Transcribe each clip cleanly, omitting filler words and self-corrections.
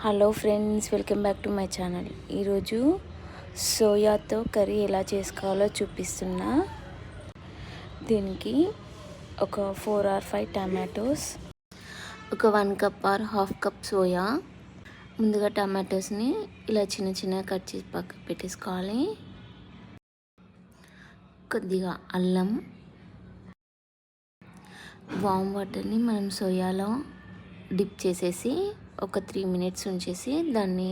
Hello friends, welcome back to my channel. ఈరోజు సోయాతో curry ఎలా చేసుకోవాలో చూపిస్తున్నా. దీనికి ఒక 4 or 5 టమాటోస్, ఒక 1 cup or ½ cup సోయా. ముందుగా టమాటోస్ని ఇలా చిన్న చిన్నగా కట్ చేసి పక్కకు పెట్టేసుకోవాలి. కొద్దిగా అల్లం, వామ్ వాటర్ని మనం సోయాలో డిప్ చేసేసి ఒక 3 minutes ఉంచేసి దాన్ని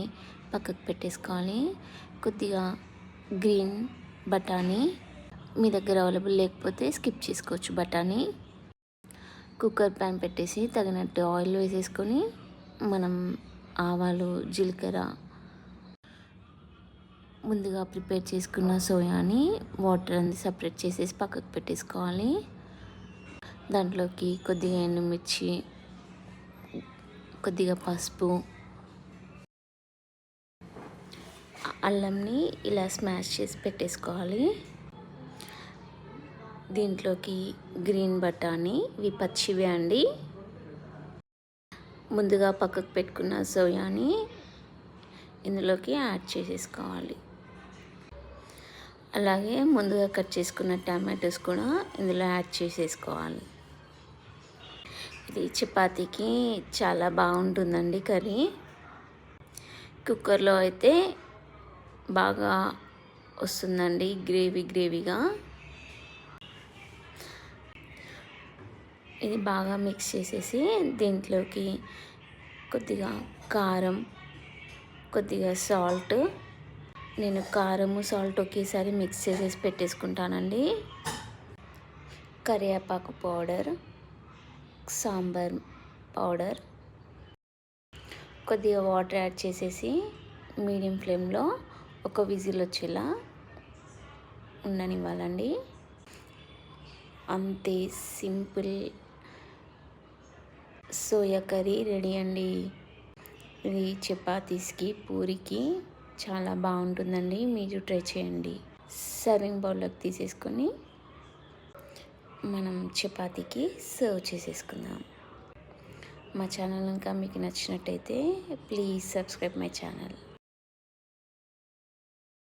పక్కకు పెట్టేసుకోవాలి. కొద్దిగా గ్రీన్ బఠానీ, మీ దగ్గర అవైలబుల్ లేకపోతే స్కిప్ చేసుకోవచ్చు బఠానీ. కుక్కర్ ప్యాన్ పెట్టేసి తగినట్టు ఆయిల్ వేసేసుకొని మనం ఆవాలు, జీలకర్ర, ముందుగా ప్రిపేర్ చేసుకున్న సోయాని వాటర్ అంతా సపరేట్ చేసేసి పక్కకు పెట్టేసుకోవాలి. దాంట్లోకి కొద్దిగా ఎండుమిర్చి, కొద్దిగా పసుపు, అల్లంని ఇలా స్మాష్ చేసి పెట్టేసుకోవాలి. దీంట్లోకి గ్రీన్ బఠానీ, ఇవి పచ్చివే అండి. ముందుగా పక్కకు పెట్టుకున్న సోయాని ఇందులోకి యాడ్ చేసేసుకోవాలి. అలాగే ముందుగా కట్ చేసుకున్న టమాటోస్ కూడా ఇందులో యాడ్ చేసేసుకోవాలి. ఇది చపాతీకి చాలా బాగుంటుందండి కర్రీ. కుక్కర్లో అయితే బాగా వస్తుందండి, గ్రేవీగా. ఇది బాగా మిక్స్ చేసేసి దీంట్లోకి కొద్దిగా కారం, కొద్దిగా సాల్ట్, నేను కారము సాల్ట్ ఒకేసారి మిక్స్ చేసేసి పెట్టేసుకుంటానండి. కరివేపాకు పౌడర్, సాంబార్ పౌడర్, కొద్దిగా వాటర్ యాడ్ చేసేసి మీడియం ఫ్లేమ్లో ఒక విజిల్ వచ్చేలా ఉండనివ్వాలండి. అంతే, సింపుల్ సోయా కర్రీ రెడీ అండి. ఇది చపాతీస్కి, పూరికి చాలా బాగుంటుందండి. మీరు ట్రై చేయండి. సర్వింగ్ బౌల్లోకి తీసేసుకొని మనం చపాతీకి సర్వ్ చేసేసుకుందాం. మా ఛానల్ ఇంకా మీకు నచ్చినట్టయితే ప్లీజ్ సబ్స్క్రైబ్ మై ఛానల్.